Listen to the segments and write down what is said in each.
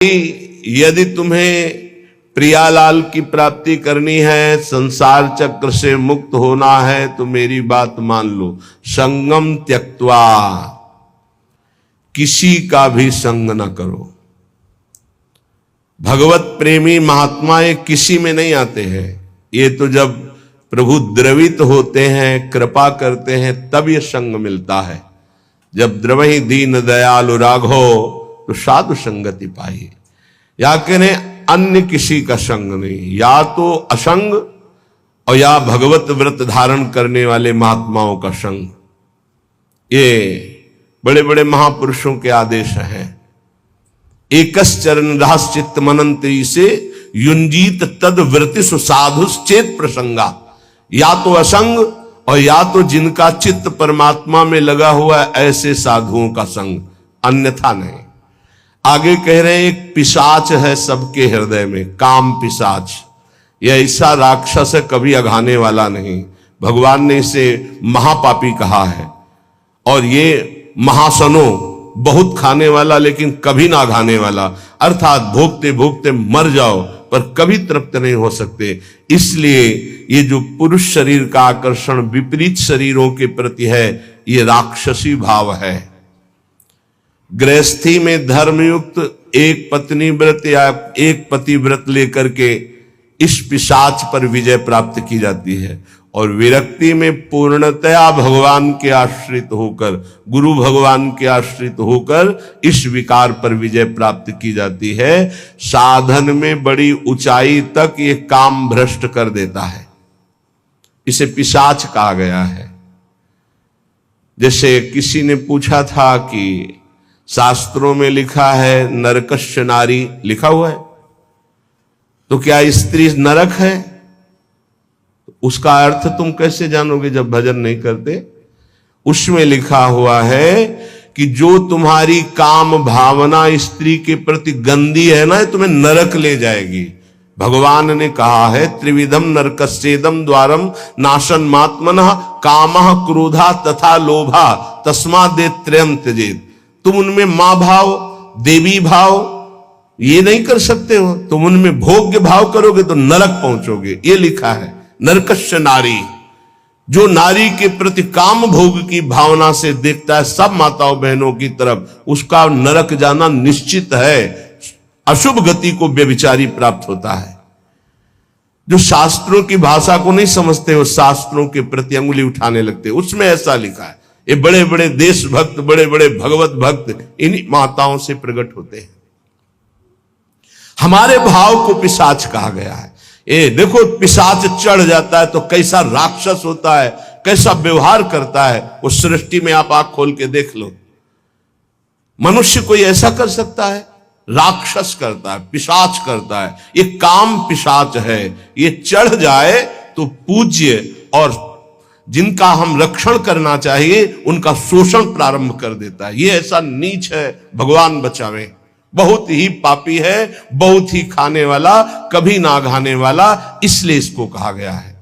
यदि तुम्हें प्रियालाल की प्राप्ति करनी है, संसार चक्र से मुक्त होना है, तो मेरी बात मान लो। संगम त्यक्त्वा, किसी का भी संग न करो। भगवत प्रेमी महात्मा ये किसी में नहीं आते हैं। ये तो जब प्रभु द्रवित होते हैं, कृपा करते हैं, तब ये संग मिलता है। जब द्रवहि दीन दयालु राघो, तो साधु संगति पाई। या कहें अन्य किसी का संग नहीं, या तो असंग और या भगवत व्रत धारण करने वाले महात्माओं का संग। ये बड़े बड़े महापुरुषों के आदेश हैं। एकस चरण रास चित्त मनंती से युंजीत तद व्रति सुसाधुश्चेत प्रसंगा। या तो असंग और या तो जिनका चित्त परमात्मा में लगा हुआ है, ऐसे साधुओं का संग, अन्यथा नहीं। आगे कह रहे हैं एक पिशाच है सबके हृदय में, काम पिशाच। यह ऐसा राक्षस है, कभी अघाने वाला नहीं। भगवान ने इसे महापापी कहा है। और ये महासनो, बहुत खाने वाला लेकिन कभी ना घाने वाला, अर्थात भोगते भोगते मर जाओ पर कभी तृप्त नहीं हो सकते। इसलिए ये जो पुरुष शरीर का आकर्षण विपरीत शरीरों के प्रति है, ये राक्षसी भाव है। गृहस्थी में धर्मयुक्त एक पत्नी व्रत या एक पति व्रत लेकर के इस पिशाच पर विजय प्राप्त की जाती है। और विरक्ति में पूर्णतया भगवान के आश्रित होकर, गुरु भगवान के आश्रित होकर इस विकार पर विजय प्राप्त की जाती है। साधन में बड़ी ऊंचाई तक ये काम भ्रष्ट कर देता है। इसे पिशाच कहा गया है। जैसे किसी ने पूछा था कि शास्त्रों में लिखा है नरकस्य नारी, लिखा हुआ है, तो क्या स्त्री नरक है? उसका अर्थ तुम कैसे जानोगे जब भजन नहीं करते? उसमें लिखा हुआ है कि जो तुम्हारी काम भावना स्त्री के प्रति गंदी है ना, तुम्हें नरक ले जाएगी। भगवान ने कहा है त्रिविधम नरकस्येदम द्वारम नाशन मात्मनः कामः क्रोधा तथा लोभा तस्मादेव त्रयं त्यजेत। तुम उनमें मां भाव, देवी भाव ये नहीं कर सकते हो। तुम उनमें भोग्य भाव करोगे तो नरक पहुंचोगे। ये लिखा है नरकस्य नारी। जो नारी के प्रति काम भोग की भावना से देखता है सब माताओं बहनों की तरफ, उसका नरक जाना निश्चित है। अशुभ गति को व्यभिचारी प्राप्त होता है। जो शास्त्रों की भाषा को नहीं समझते हो, शास्त्रों के प्रति अंगुली उठाने लगते, उसमें ऐसा लिखा है। ये बड़े बड़े देशभक्त, बड़े बड़े भगवत भक्त इन्हीं माताओं से प्रकट होते हैं। हमारे भाव को पिशाच कहा गया है। ये देखो, पिशाच चढ़ जाता है तो कैसा राक्षस होता है, कैसा व्यवहार करता है। उस सृष्टि में आप आंख खोल के देख लो। मनुष्य कोई ऐसा कर सकता है? राक्षस करता है, पिशाच करता है। ये काम पिशाच है। ये चढ़ जाए तो पूज्य और जिनका हम रक्षण करना चाहिए उनका शोषण प्रारंभ कर देता है। ये ऐसा नीच है, भगवान बचावे। बहुत ही पापी है, बहुत ही खाने वाला, कभी ना घाने वाला, इसलिए इसको कहा गया है।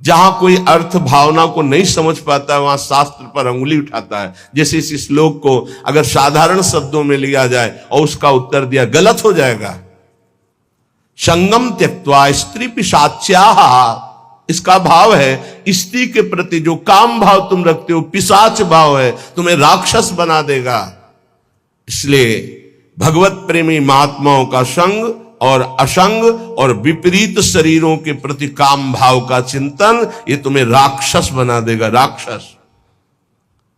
जहां कोई अर्थ भावना को नहीं समझ पाता है, वहां शास्त्र पर अंगुली उठाता है। जैसे इस श्लोक को अगर साधारण शब्दों में लिया जाए और उसका उत्तर दिया, गलत हो जाएगा। संगम त्यक्त्वा स्त्री पिशाच्याः, इसका भाव है स्त्री के प्रति जो काम भाव तुम रखते हो, पिशाच भाव है, तुम्हें राक्षस बना देगा। इसलिए भगवत प्रेमी महात्माओं का संग और असंग और विपरीत शरीरों के प्रति काम भाव का चिंतन, ये तुम्हें राक्षस बना देगा।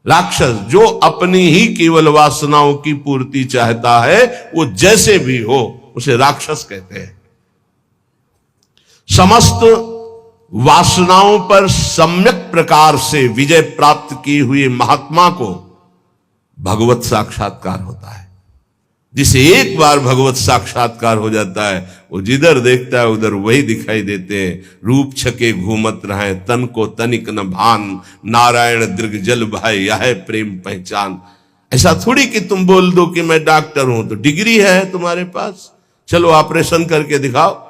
राक्षस जो अपनी ही केवल वासनाओं की पूर्ति चाहता है, वो जैसे भी हो उसे राक्षस कहते हैं। समस्त वासनाओं पर सम्यक प्रकार से विजय प्राप्त किए हुए महात्मा को भगवत साक्षात्कार होता है। जिसे एक बार भगवत साक्षात्कार हो जाता है, वो जिधर देखता है उधर वही दिखाई देते हैं। रूप छके घूमत रहे, तन को तनिक न भान, नारायण दीर्घ जल भाई यह प्रेम पहचान। ऐसा थोड़ी कि तुम बोल दो कि मैं डॉक्टर हूं तो डिग्री है तुम्हारे पास, चलो ऑपरेशन करके दिखाओ।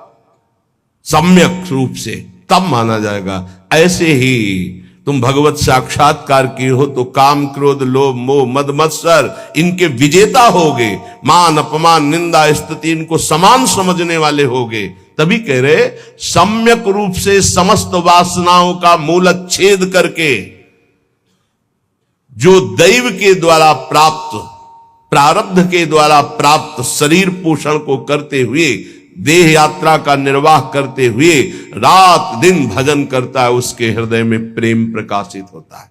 सम्यक रूप से तब माना जाएगा। ऐसे ही तुम भगवत साक्षात्कार की हो तो काम क्रोध लोभ मोह मद मत्सर इनके विजेता होगे, मान अपमान निंदा स्तुति इनको समान समझने वाले होगे। तभी कह रहे सम्यक रूप से समस्त वासनाओं का मूलच्छेद करके जो दैव के द्वारा प्राप्त प्रारब्ध के द्वारा प्राप्त शरीर पोषण को करते हुए देह यात्रा का निर्वाह करते हुए रात दिन भजन करता है, उसके हृदय में प्रेम प्रकाशित होता है।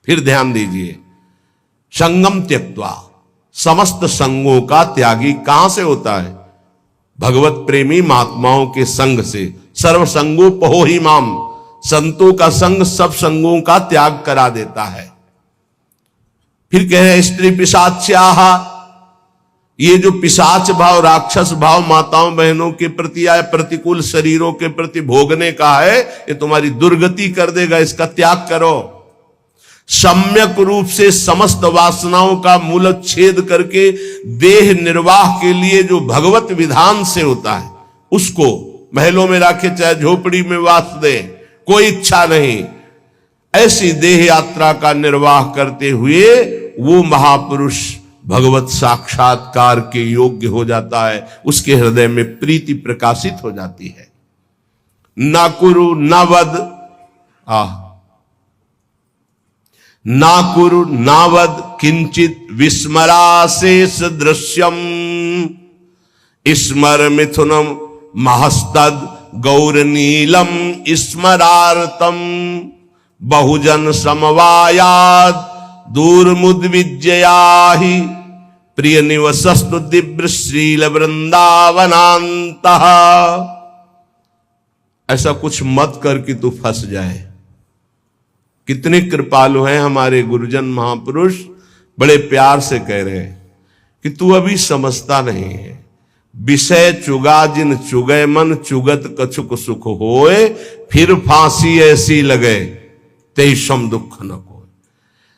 फिर ध्यान दीजिए, संगम त्यक्त्वा, समस्त संगों का त्यागी कहां से होता है? भगवत प्रेमी महात्माओं के संग से। सर्व संगो पहो ही माम, संतों का संग सब संगों का त्याग करा देता है। फिर कह रहे स्त्री पिशाच्याहा, ये जो पिशाच भाव राक्षस भाव माताओं बहनों के प्रति या प्रतिकूल शरीरों के प्रति भोगने का है, ये तुम्हारी दुर्गति कर देगा, इसका त्याग करो। सम्यक रूप से समस्त वासनाओं का मूलच्छेद करके देह निर्वाह के लिए जो भगवत विधान से होता है उसको महलों में रखे चाहे झोपड़ी में वास दे, कोई इच्छा नहीं, ऐसी देह यात्रा का निर्वाह करते हुए वो महापुरुष भगवत साक्षात्कार के योग्य हो जाता है, उसके हृदय में प्रीति प्रकाशित हो जाती है। ना कुरु न वद, ना कुरु ना वद किंचित विस्मराशेष दृश्यम, स्मर मिथुनम महस्तद गौर नीलम स्मरार्तम, बहुजन समवायाद दूर मुद्विजयाहि, प्रिय निवसस्तु दिव्य श्रील वृंदावनांतः। ऐसा कुछ मत कर कि तू फंस जाए। कितने कृपालु हैं हमारे गुरुजन महापुरुष, बड़े प्यार से कह रहे हैं कि तू अभी समझता नहीं है। विषय चुगा जिन चुगय मन, चुगत कछुक सुख होए, फिर फांसी ऐसी लगे तेईसम दुख न को।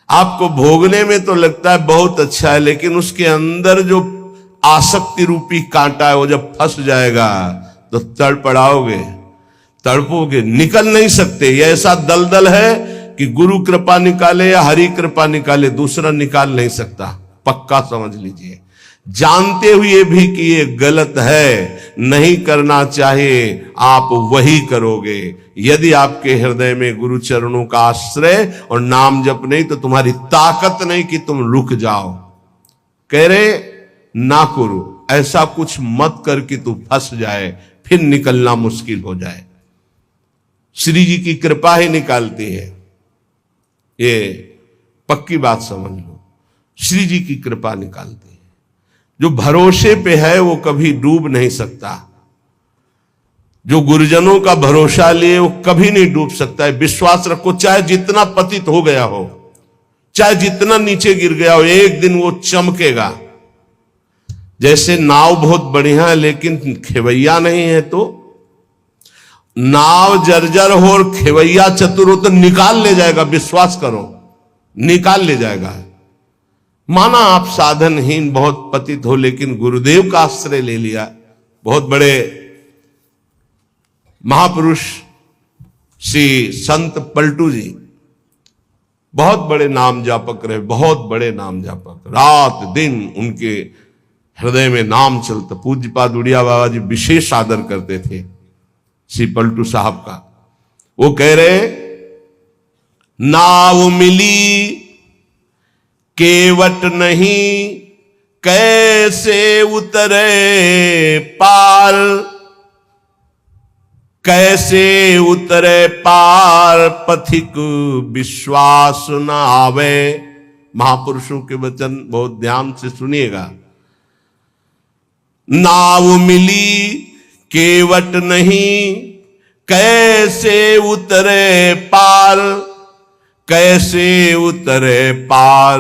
आपको भोगने में तो लगता है बहुत अच्छा है, लेकिन उसके अंदर जो आसक्ति रूपी कांटा है वो जब फंस जाएगा तो तड़पड़ाओगे, तड़पोगे, निकल नहीं सकते। ये ऐसा दलदल है कि गुरु कृपा निकाले या हरि कृपा निकाले, दूसरा निकाल नहीं सकता, पक्का समझ लीजिए। जानते हुए भी कि ये गलत है, नहीं करना चाहिए, आप वही करोगे। यदि आपके हृदय में गुरु चरणों का आश्रय और नाम जप नहीं तो तुम्हारी ताकत नहीं कि तुम रुक जाओ। कह रहे ना करो, ऐसा कुछ मत कर कि तू फंस जाए, फिर निकलना मुश्किल हो जाए। श्री जी की कृपा ही निकालती है, ये पक्की बात समझ लो। श्री जी की कृपा निकालती है। जो भरोसे पे है वो कभी डूब नहीं सकता। जो गुरुजनों का भरोसा लिए वो कभी नहीं डूब सकता है। विश्वास रखो, चाहे जितना पतित हो गया हो, चाहे जितना नीचे गिर गया हो, एक दिन वो चमकेगा। जैसे नाव बहुत बढ़िया है लेकिन खेवैया नहीं है, तो नाव जर्जर हो और खेवैया चतुर हो तो निकाल ले जाएगा, विश्वास करो, निकाल ले जाएगा। माना आप साधनहीन बहुत पतित हो लेकिन गुरुदेव का आश्रय ले लिया। बहुत बड़े महापुरुष श्री संत पलटू जी बहुत बड़े नाम जापक रहे, बहुत बड़े नाम जापक, रात दिन उनके हृदय में नाम चलता। पूज्यपाद उड़िया बाबा जी विशेष आदर करते थे श्री पलटू साहब का। वो कह रहे नाव मिली केवट नहीं, कैसे उतरे पार, कैसे उतरे पार, पथिक विश्वास न आवे। महापुरुषों के वचन बहुत ध्यान से सुनिएगा। नाव मिली केवट नहीं, कैसे उतरे पार, कैसे उतरे पार,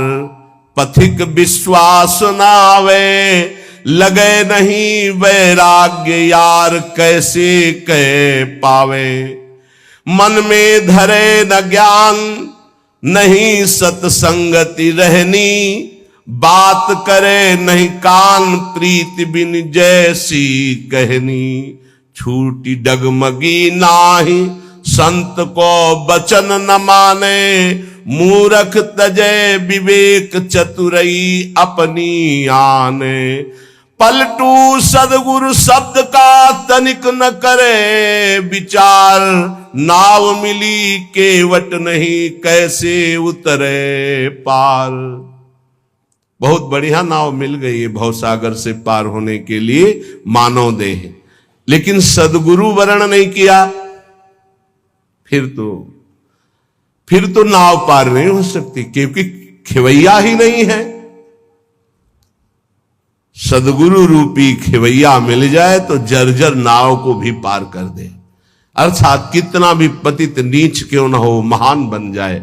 पथिक विश्वास न आवे। लगे नहीं वैराग्य यार, कैसे कह पावे। मन में धरे न ज्ञान, नहीं सत्संगति रहनी। बात करे नहीं कान, प्रीति बिन जैसी कहनी। छूटी डगमगी नाही, संत को बचन न माने, मूरख तजे विवेक चतुरई अपनी आने। पलटू सदगुरु शब्द का तनिक न करे विचार, नाव मिली केवट नहीं कैसे उतरे पार। बहुत बढ़िया नाव मिल गई है भवसागर से पार होने के लिए मानव देह, लेकिन सदगुरु वर्ण नहीं किया, फिर तो नाव पार नहीं हो सकती, क्योंकि खिवैया ही नहीं है। सदगुरु रूपी खिवैया मिल जाए तो जर्जर नाव को भी पार कर दे, अर्थात कितना भी पतित नीच क्यों न हो महान बन जाए।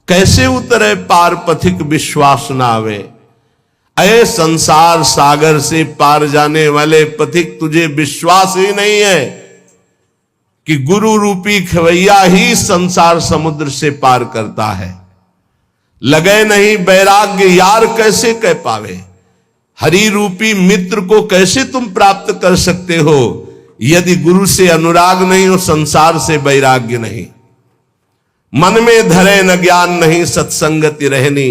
कैसे उतरे पार पथिक विश्वास न आवे। अये संसार सागर से पार जाने वाले पथिक, तुझे विश्वास ही नहीं है कि गुरु रूपी खवैया ही संसार समुद्र से पार करता है। लगे नहीं वैराग्य यार कैसे कह पावे, हरि रूपी मित्र को कैसे तुम प्राप्त कर सकते हो। यदि गुरु से अनुराग नहीं हो, संसार से वैराग्य नहीं, मन में धरे न ज्ञान नहीं सत्संगति रहनी।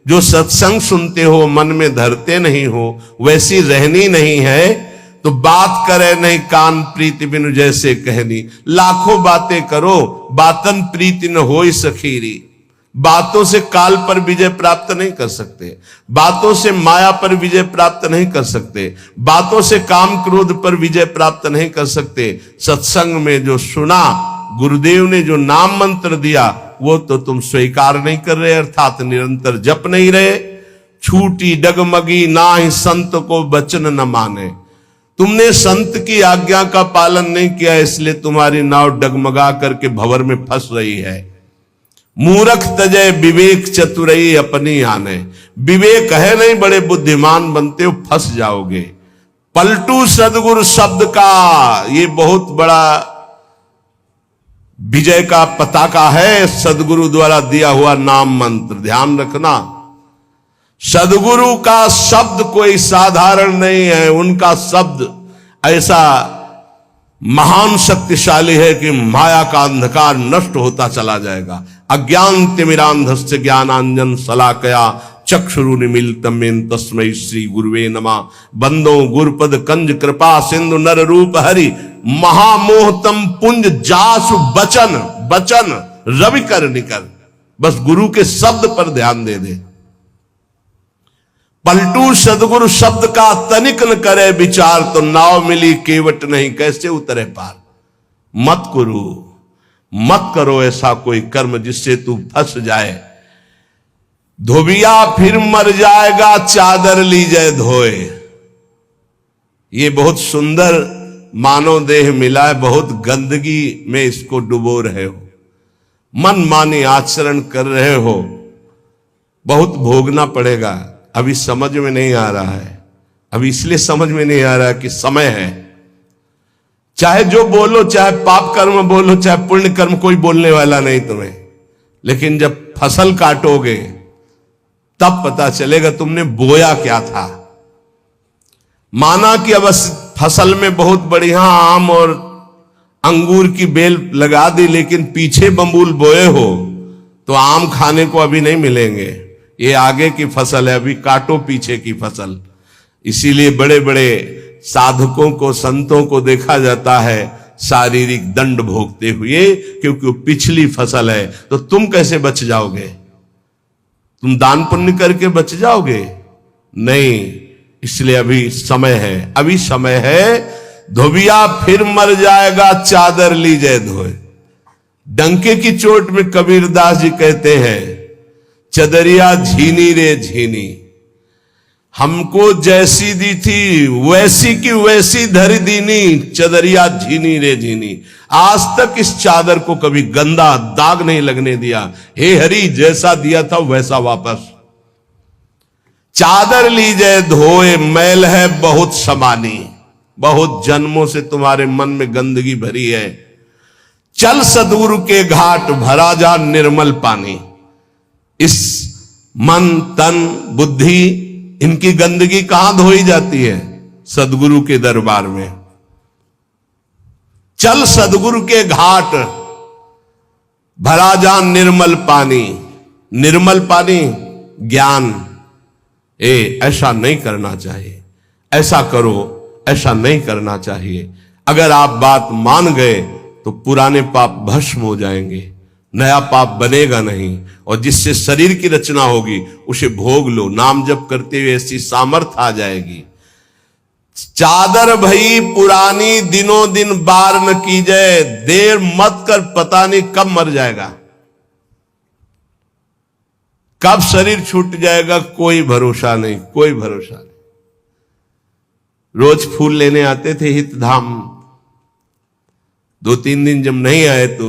जो सत्संग सुनते हो मन में धरते नहीं हो, वैसी रहनी नहीं है तो बात करे नहीं कान प्रीति बिनु जैसे कहनी। लाखों बातें करो बातन प्रीति न होई सखीरी। बातों से काल पर विजय प्राप्त नहीं कर सकते, बातों से माया पर विजय प्राप्त नहीं कर सकते, बातों से काम क्रोध पर विजय प्राप्त नहीं कर सकते। सत्संग में जो सुना, गुरुदेव ने जो नाम मंत्र दिया, वो तो तुम स्वीकार नहीं कर रहे, अर्थात निरंतर जप नहीं रहे। छूटी डगमगी ना ही संत को वचन न माने। तुमने संत की आज्ञा का पालन नहीं किया, इसलिए तुम्हारी नाव डगमगा करके भंवर में फंस रही है। मूरख तजय विवेक चतुरई अपनी आने। विवेक है नहीं, बड़े बुद्धिमान बनते हो, फंस जाओगे। पलटू सदगुरु शब्द का ये बहुत बड़ा विजय का पताका है, सदगुरु द्वारा दिया हुआ नाम मंत्र। ध्यान रखना, सदगुरु का शब्द कोई साधारण नहीं है। उनका शब्द ऐसा महान शक्तिशाली है कि माया का अंधकार नष्ट होता चला जाएगा। अज्ञान तिमिरांधस्य ज्ञानांजन शलाकया चक्षुरुन्मीलितं येन तस्मै श्री गुरुवे नमः। बंदो गुरुपद कंज कृपा सिंधु नर रूप हरि, महामोहतम पुंज जासु बचन बचन रवि कर निकर। बस गुरु के शब्द पर ध्यान दे दे। पलटू सदगुरु शब्द का तनिक न करे विचार, तो नाव मिली केवट नहीं कैसे उतरे पार। मत करो ऐसा कोई कर्म जिससे तू फंस जाए। धोबिया फिर मर जाएगा चादर लीजे धोए। ये बहुत सुंदर मानव देह मिला है, बहुत गंदगी में इसको डुबो रहे हो, मन मानी आचरण कर रहे हो, बहुत भोगना पड़ेगा। अभी समझ में नहीं आ रहा है, अभी इसलिए समझ में नहीं आ रहा कि समय है। चाहे जो बोलो, चाहे पाप कर्म बोलो, चाहे पुण्य कर्म, कोई बोलने वाला नहीं तुम्हें। लेकिन जब फसल काटोगे तब पता चलेगा तुमने बोया क्या था। माना कि अब फसल में बहुत बढ़िया आम और अंगूर की बेल लगा दी, लेकिन पीछे बम्बूल बोए हो तो आम खाने को अभी नहीं मिलेंगे। ये आगे की फसल है, अभी काटो पीछे की फसल। इसीलिए बड़े बड़े साधकों को, संतों को देखा जाता है शारीरिक दंड भोगते हुए, क्योंकि वो पिछली फसल है। तो तुम कैसे बच जाओगे? तुम दान पुण्य करके बच जाओगे? नहीं, इसलिए अभी समय है, अभी समय है। धोबिया फिर मर जाएगा चादर लीजे धोए। डंके की चोट में कबीरदास जी कहते हैं, चदरिया झीनी रे झीनी, हमको जैसी दी थी वैसी की वैसी धरी दीनी, चदरिया झीनी रे झीनी। आज तक इस चादर को कभी गंदा दाग नहीं लगने दिया। हे हरि, जैसा दिया था वैसा वापस। चादर लीजे धोए, मैल है बहुत समानी, बहुत जन्मों से तुम्हारे मन में गंदगी भरी है। चल सदगुरु के घाट, भरा जा निर्मल पानी। इस मन तन बुद्धि, इनकी गंदगी कहां धोई जाती है? सदगुरु के दरबार में। चल सदगुरु के घाट, भला जान निर्मल पानी, निर्मल पानी ज्ञान। ऐसा नहीं करना चाहिए, ऐसा करो, ऐसा नहीं करना चाहिए। अगर आप बात मान गए तो पुराने पाप भस्म हो जाएंगे, नया पाप बनेगा नहीं, और जिससे शरीर की रचना होगी उसे भोग लो। नाम जप करते हुए ऐसी सामर्थ आ जाएगी। चादर भई पुरानी, दिनों दिन बार न की जाए, देर मत कर, पता नहीं कब मर जाएगा, कब शरीर छूट जाएगा, कोई भरोसा नहीं, कोई भरोसा नहीं। रोज फूल लेने आते थे हितधाम, 2-3 दिन जब नहीं आए तो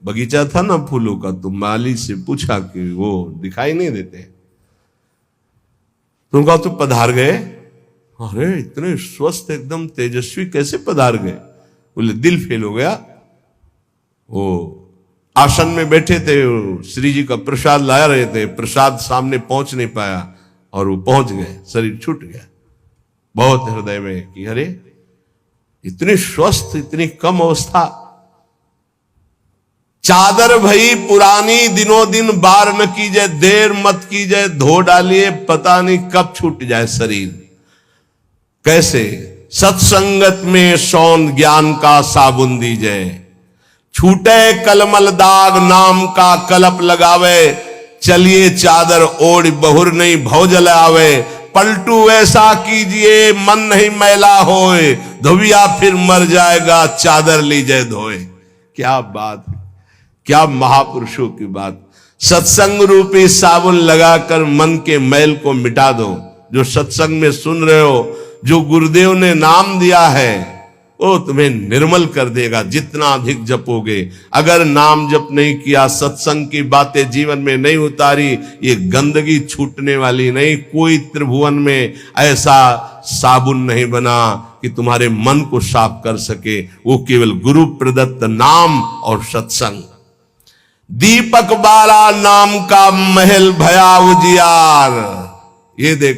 बगीचा था ना फूलों का, तो माली से पूछा कि वो दिखाई नहीं देते, तो उनका तो पधार गए। अरे इतने स्वस्थ एकदम तेजस्वी कैसे पधार गए? बोले दिल फेल हो गया। वो आसन में बैठे थे, श्री जी का प्रसाद ला रहे थे, प्रसाद सामने पहुंच नहीं पाया और वो पहुंच गए, शरीर छूट गया। बहुत हृदय में कि अरे इतनी स्वस्थ, इतनी कम अवस्था। चादर भई पुरानी, दिनों दिन बार न कीजिए, देर मत कीजिए, धो डालिए, पता नहीं कब छूट जाए शरीर। कैसे? सत्संगत में सौंद ज्ञान का साबुन दीजिए, छूटे कलमल दाग नाम का कलप लगावे, चलिए चादर ओढ़ बहुर नहीं भव जल आवे, पलटू ऐसा कीजिए मन नहीं मैला होए, धोबिया फिर मर जाएगा चादर लीजिए धोए। क्या बात, क्या महापुरुषों की बात। सत्संग रूपी साबुन लगाकर मन के मैल को मिटा दो। जो सत्संग में सुन रहे हो, जो गुरुदेव ने नाम दिया है, वो तुम्हें निर्मल कर देगा जितना अधिक जपोगे। अगर नाम जप नहीं किया, सत्संग की बातें जीवन में नहीं उतारी, ये गंदगी छूटने वाली नहीं। कोई त्रिभुवन में ऐसा साबुन नहीं बना कि तुम्हारे मन को साफ कर सके, वो केवल गुरु प्रदत्त नाम और सत्संग। दीपक बाला नाम का महल भया उजियार, ये देख